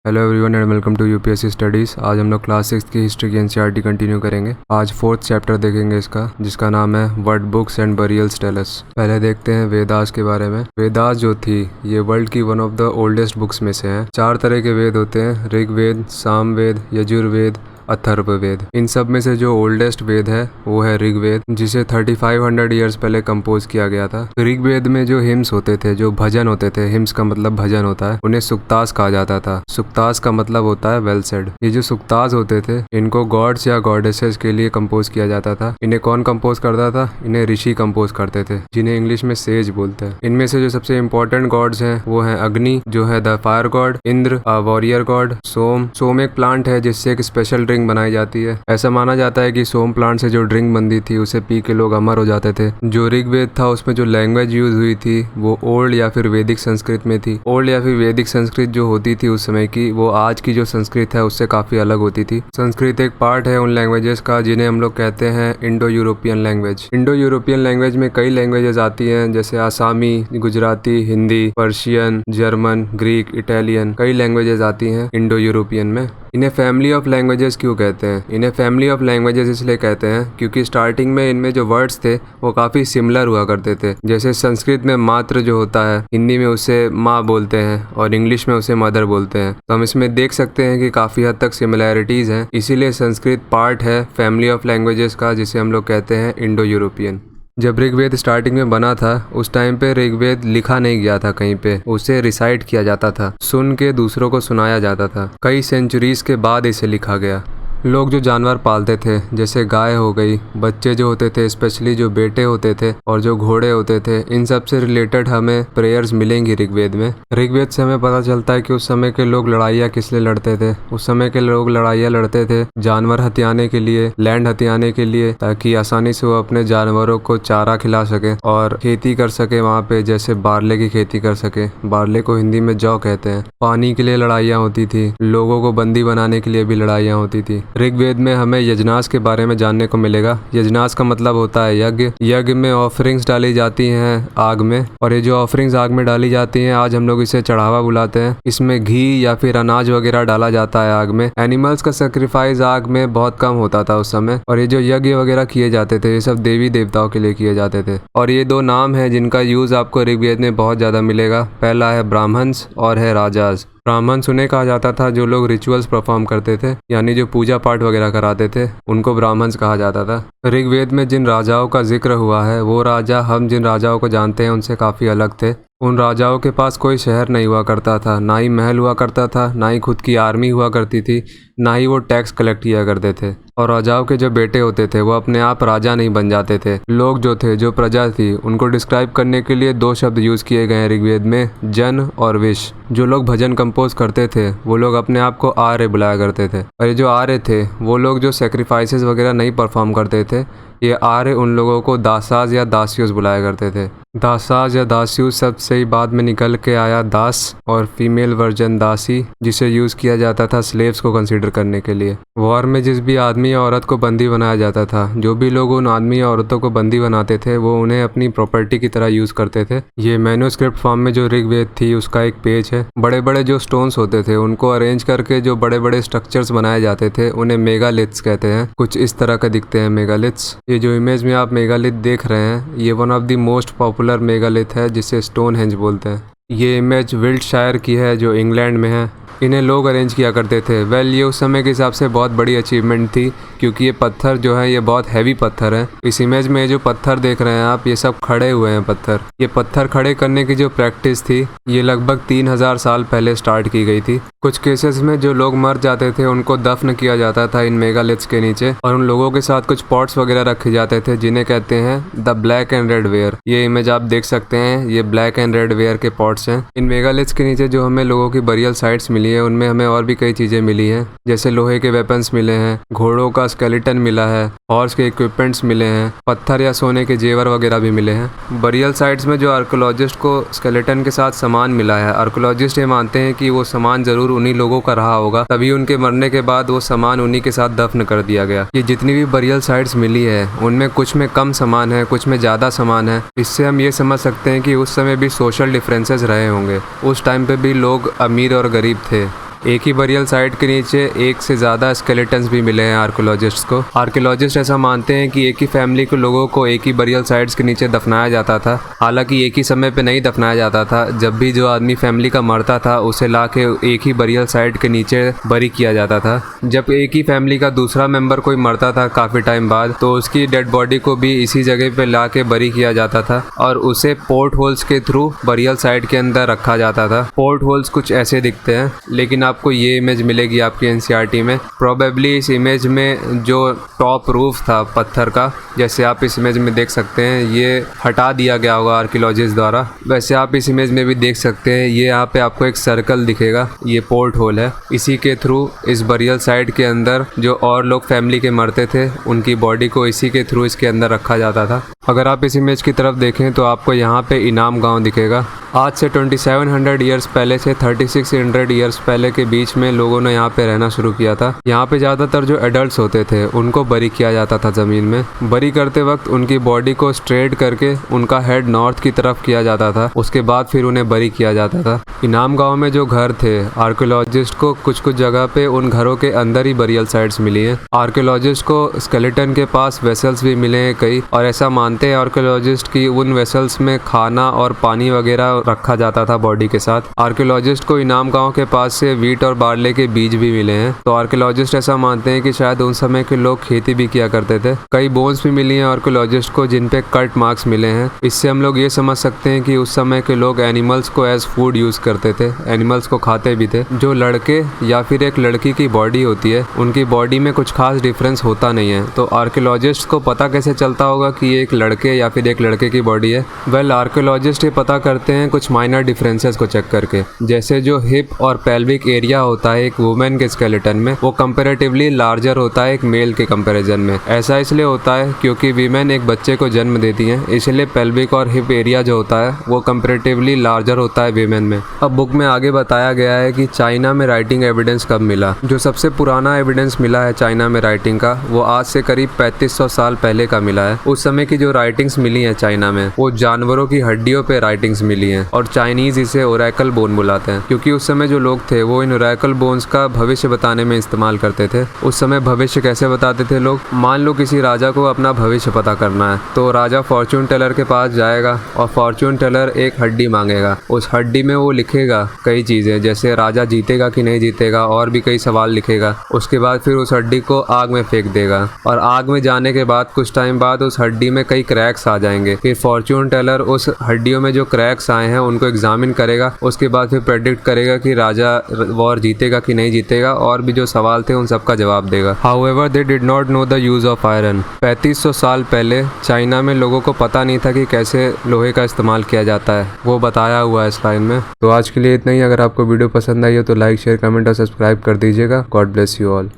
Hello everyone and welcome to UPSC studies. आज हम लोग क्लास 6 की हिस्ट्री की एनसीईआरटी कंटिन्यू करेंगे। आज 4th चैप्टर देखेंगे इसका, जिसका नाम है what books and burials tell us. पहले देखते हैं वेदास के बारे में। वेदास जो थी ये वर्ल्ड की one of the oldest books में से हैं। 4 तरह के वेद होते हैं, ऋग्वेद, सामवेद, यजुर्वेद, अथर्ववेद। इन सब में से जो ओल्डेस्ट वेद है वो है ऋग्वेद, जिसे 3500 ईयर्स पहले कंपोज किया गया था। ऋग्वेद में जो हिम्स होते थे, जो भजन होते थे, हिम्स का मतलब भजन होता है, उन्हें सुक्तास कहा जाता था। सुक्तास का मतलब होता है वेल सेड। ये जो सुक्तास होते थे इनको गॉड्स या गॉडेसेस के लिए कंपोज किया जाता था। इन्हें कौन कंपोज करता था? इन्हें ऋषि कंपोज करते थे, जिन्हें इंग्लिश में सेज बोलते हैं। इनमें से जो सबसे इंपॉर्टेंट गॉड्स हैं वो है अग्नि, जो है the fire god, Indra warrior god, Soma एक प्लांट है जिससे एक स्पेशल ड्रिंक बनाई जाती है। ऐसा माना जाता है कि सोम प्लांट से जो ड्रिंक बनती थी उसे पी के लोग अमर हो जाते थे। जो ऋग्वेद था उसमें जो लैंग्वेज यूज हुई थी वो ओल्ड या फिर वैदिक संस्कृत में थी। ओल्ड या फिर वैदिक संस्कृत जो होती थी उस समय की, वो आज की जो संस्कृत है उससे काफी अलग होती थी। संस्कृत एक पार्ट है उन लैंग्वेजेस का जिन्हें हम लोग कहते हैं Indo European language. Indo European language में कई लैंग्वेजेस आती हैं, जैसे आसामी, Gujarati, Hindi, Persian, German, Greek, Italian, कई लैंग्वेजेस आती हैं इंडो यूरोपियन में। इन्हें फैमिली ऑफ लैंग्वेजेस क्यों कहते हैं? इन्हें फैमिली ऑफ लैंग्वेजेस इसलिए कहते हैं क्योंकि स्टार्टिंग में इनमें जो वर्ड्स थे वो काफ़ी सिमिलर हुआ करते थे। जैसे संस्कृत में मात्र जो होता है, हिंदी में उसे माँ बोलते हैं और इंग्लिश में उसे मदर बोलते हैं। तो हम इसमें देख सकते हैं कि काफ़ी हद तक सिमिलैरिटीज़ हैं। इसीलिए संस्कृत पार्ट है फैमिली ऑफ लैंग्वेजेस का, जिसे हम लोग कहते हैं इंडो यूरोपियन। जब ऋग्वेद स्टार्टिंग में बना था उस टाइम पे ऋग्वेद लिखा नहीं गया था कहीं पे, उसे रिसाइट किया जाता था, सुन के दूसरों को सुनाया जाता था। कई सेंचुरीज के बाद इसे लिखा गया। लोग जो जानवर पालते थे, जैसे गाय हो गई, बच्चे जो होते थे, स्पेशली जो बेटे होते थे और जो घोड़े होते थे, इन सब से रिलेटेड हमें प्रेयर्स मिलेंगी ऋग्वेद में। ऋग्वेद से हमें पता चलता है कि उस समय के लोग लड़ाइयाँ किस लिए लड़ते थे। उस समय के लोग लड़ाइयाँ लड़ते थे जानवर हथियाने के लिए, लैंड हथियाने के लिए, ताकि आसानी से वो अपने जानवरों को चारा खिला सके और खेती कर सके वहाँ पे, जैसे बारले की खेती कर सके। बारले को हिंदी में जौ कहते हैं। पानी के लिए लड़ाइयाँ होती थी, लोगों को बंदी बनाने के लिए भी लड़ाइयाँ होती थी। ऋग्वेद में हमें यजनास के बारे में जानने को मिलेगा। यजनास का मतलब होता है यज्ञ। यज्ञ में ऑफरिंग्स डाली जाती हैं आग में, और ये जो ऑफरिंग्स आग में डाली जाती हैं आज हम लोग इसे चढ़ावा बुलाते हैं। इसमें घी या फिर अनाज वगैरह डाला जाता है आग में। एनिमल्स का सेक्रीफाइस आग में बहुत कम होता था उस समय, और ये जो यज्ञ वगैरह किए जाते थे ये सब देवी देवताओं के लिए किए जाते थे। और ये 2 नाम है जिनका यूज आपको ऋग्वेद में बहुत ज्यादा मिलेगा। पहला है ब्राह्मण्स और है राजाज। ब्राह्मण्स उन्हें कहा जाता था जो लोग रिचुअल्स परफॉर्म करते थे, यानी जो पूजा पाठ वगैरह कराते थे, उनको ब्राह्मण्स कहा जाता था। ऋग्वेद में जिन राजाओं का जिक्र हुआ है वो राजा हम जिन राजाओं को जानते हैं उनसे काफ़ी अलग थे। उन राजाओं के पास कोई शहर नहीं हुआ करता था, ना ही महल हुआ करता था, ना ही खुद की आर्मी हुआ करती थी, ना ही वो टैक्स कलेक्ट किया करते थे। और राजाओं के जो बेटे होते थे वो अपने आप राजा नहीं बन जाते थे। लोग जो थे, जो प्रजा थी, उनको डिस्क्राइब करने के लिए 2 शब्द यूज़ किए गए हैं ऋग्वेद में, जन और विश। जो लोग भजन कंपोज करते थे वो लोग अपने आप को आर्य बुलाया करते थे, और ये जो आर्य थे वो लोग जो सेक्रीफाइसेस वगैरह नहीं परफॉर्म करते थे, ये आर्य उन लोगों को दासाज या दास्यूस बुलाया करते थे। दासाज या दास्यूस शब्द से ही बाद में निकल के आया दास, और फीमेल वर्जन दासी, जिसे यूज़ किया जाता था स्लेव्स को कंसीडर करने के लिए। वॉर में जिस भी आदमी या औरत को बंदी बनाया जाता था, जो भी लोग उन आदमी या औरतों को बंदी बनाते थे वो उन्हें अपनी प्रॉपर्टी की तरह यूज़ करते थे। ये मैन्युस्क्रिप्ट फॉर्म में जो ऋग्वेद थी उसका एक पेज है। बड़े बड़े जो स्टोन्स होते थे उनको अरेंज करके जो बड़े बड़े स्ट्रक्चर्स बनाए जाते थे उन्हें मेगालिथ्स कहते हैं। कुछ इस तरह का दिखते हैं मेगालिथ्स। ये जो इमेज में आप मेगालिथ देख रहे हैं ये one of the most popular megalith है, जिसे स्टोनहेंज बोलते हैं। ये इमेज विल्टशायर की है जो इंग्लैंड में है। इन्हें लोग अरेंज किया करते थे। ये उस समय के हिसाब से बहुत बड़ी अचीवमेंट थी, क्योंकि ये पत्थर जो है ये बहुत हैवी पत्थर है। इस इमेज में जो पत्थर देख रहे हैं आप, ये सब खड़े हुए हैं पत्थर। ये पत्थर खड़े करने की जो प्रैक्टिस थी ये लगभग 3000 साल पहले स्टार्ट की गई थी। कुछ केसेस में जो लोग मर जाते थे उनको दफन किया जाता था इन मेगालिथ्स के नीचे, और उन लोगों के साथ कुछ पॉट्स वगैरह रखे जाते थे जिन्हें कहते हैं the black and red ware. ये इमेज आप देख सकते हैं, ये ब्लैक एंड रेड वेयर के पॉट्स हैं। इन मेगालिथ्स के नीचे जो हमें लोगों की बरियल साइट्स मिली है उनमें हमें और भी कई चीजें मिली हैं, जैसे लोहे के वेपन्स मिले हैं, घोड़ों का स्केलेटन मिला है, हॉर्स के इक्विपमेंट्स मिले हैं, पत्थर या सोने के जेवर वगैरह भी मिले हैं। बरियल साइट्स में जो आर्कोलॉजिस्ट को स्केलेटन के साथ सामान मिला है, आर्कोलॉजिस्ट ये मानते हैं कि वो सामान जरूर उन्हीं लोगों का रहा होगा, तभी उनके मरने के बाद वो सामान उन्हीं के साथ दफन कर दिया गया। ये जितनी भी बरियल साइट्स मिली है उनमें कुछ में कम सामान है, कुछ में ज़्यादा सामान है। इससे हम ये समझ सकते हैं कि उस समय भी सोशल डिफरेंसेस रहे होंगे। उस टाइम पे भी लोग अमीर और गरीब थे। एक ही बरियल साइट के नीचे एक से ज़्यादा स्केलेटन्स भी मिले हैं आर्कोलॉजिस्ट्स को। आर्कोलॉजिस्ट ऐसा मानते हैं कि एक ही फैमिली के लोगों को एक ही बरियल साइट्स के नीचे दफनाया जाता था। हालांकि एक ही समय पे नहीं दफनाया जाता था। जब भी जो आदमी फैमिली का मरता था उसे ला के एक ही बरियल साइट के नीचे बरी किया जाता था। जब एक ही फैमिली का दूसरा मेंबर कोई मरता था काफ़ी टाइम बाद, तो उसकी डेड बॉडी को भी इसी जगह पे ला के बरी किया जाता था और उसे पोर्ट होल्स के थ्रू बरियल साइट के अंदर रखा जाता था। पोर्ट होल्स कुछ ऐसे दिखते हैं, लेकिन आपको ये इमेज मिलेगी आपकी एनसीईआरटी में। प्रोबेबली इस इमेज में जो टॉप रूफ था पत्थर का, जैसे आप इस इमेज में देख सकते हैं, ये हटा दिया गया होगा आर्कियोलॉजिस्ट द्वारा। वैसे आप इस इमेज में भी देख सकते हैं, ये यहाँ पे आपको एक सर्कल दिखेगा, ये पोर्ट होल है। इसी के थ्रू इस बरियल साइट के अंदर जो और लोग फैमिली के मरते थे उनकी बॉडी को इसी के थ्रू इसके अंदर रखा जाता था। अगर आप इस इमेज की तरफ देखें तो आपको यहाँ पे इनाम गांव दिखेगा। आज से 2700 ईयर्स पहले से 3600 ईयर्स पहले के बीच में लोगों ने यहाँ पे रहना शुरू किया था। यहाँ पे ज़्यादातर जो एडल्ट्स होते थे उनको बरी किया जाता था ज़मीन में। बरी करते वक्त उनकी बॉडी को स्ट्रेट करके उनका हेड नॉर्थ की तरफ किया जाता था, उसके बाद फिर उन्हें बरी किया जाता था। इनाम गांव में जो घर थे, आर्कियोलॉजिस्ट को कुछ कुछ जगह पे उन घरों के अंदर ही बरियल साइट्स मिली हैं। आर्कियोलॉजिस्ट को स्केलेटन के पास वेसल्स भी मिले हैं कई, और ऐसा मानते हैं आर्कियोलॉजिस्ट की उन वेसल्स में खाना और पानी वगैरह रखा जाता था बॉडी के साथ। आर्कियोलॉजिस्ट को इनाम गांव के पास से वीट और बार्ले के बीज भी मिले हैं, तो आर्कियोलॉजिस्ट ऐसा मानते हैं कि शायद उन समय के लोग खेती भी किया करते थे। कई बोन्स भी मिली हैं आर्कियोलॉजिस्ट को जिन पे कट मार्क्स मिले हैं। इससे हम लोग ये समझ सकते हैं कि उस समय के लोग एनिमल्स को एज फूड यूज करते थे, एनिमल्स को खाते भी थे। जो लड़के या फिर एक लड़की की बॉडी होती है, उनकी बॉडी में कुछ खास डिफरेंस होता नहीं है, तो आर्कियोलॉजिस्ट को पता कैसे चलता होगा कि ये एक लड़के या फिर एक लड़के की बॉडी है? वेल, आर्कियोलॉजिस्ट ये पता करते हैं कुछ माइनर डिफरेंसेस को चेक करके। जैसे जो हिप और पेल्विक एरिया होता है एक वुमेन के स्केलेटन में, वो कंपैरेटिवली लार्जर होता है एक मेल के कंपैरिजन में। ऐसा इसलिए होता है क्योंकि वीमेन एक बच्चे को जन्म देती हैं, इसलिए पेल्विक और हिप एरिया जो होता है वो कंपैरेटिवली लार्जर होता है वीमेन में। अब बुक में आगे बताया गया है कि चाइना में राइटिंग एविडेंस कब मिला। जो सबसे पुराना एविडेंस मिला है चाइना में राइटिंग का, वो आज से करीब 3500 साल पहले का मिला है। उस समय की जो राइटिंग्स मिली हैं चाइना में, वो जानवरों की हड्डियों पे राइटिंग्स मिली हैं, और चाइनीज इसे ओरेकल बोन बुलाते हैं, क्योंकि उस समय जो लोग थे वो इन ओरेकल बोन्स का भविष्य बताने में इस्तेमाल करते थे। उस समय भविष्य कैसे बताते थे लोग? मान लो किसी राजा को अपना भविष्य पता करना है, तो राजा फॉर्चून टेलर के पास जाएगा और फॉर्चून टेलर एक हड्डी मांगेगा। उस हड्डी में वो लिखेगा कई चीजें, जैसे राजा जीतेगा कि नहीं जीतेगा, और भी कई सवाल लिखेगा। उसके बाद फिर उस हड्डी को आग में फेंक देगा, और आग में जाने के बाद कुछ टाइम बाद उस हड्डी में कई क्रैक्स आ जाएंगे। फिर फॉर्चून टेलर उस हड्डियों में जो क्रैक्स आए हैं उनको एग्जामिन करेगा। उसके बाद फिर प्रेडिक्ट करेगा कि राजा वॉर जीतेगा कि नहीं जीतेगा, और भी जो सवाल थे उन सबका जवाब देगा। However they did not know the use of iron. 3500 साल पहले चाइना में लोगों को पता नहीं था कि कैसे लोहे का इस्तेमाल किया जाता है, वो बताया हुआ है इस लाइन में। तो आज के लिए इतना ही। अगर आपको वीडियो पसंद आई हो तो लाइक, शेयर, कमेंट और सब्सक्राइब कर दीजिएगा। God bless you all.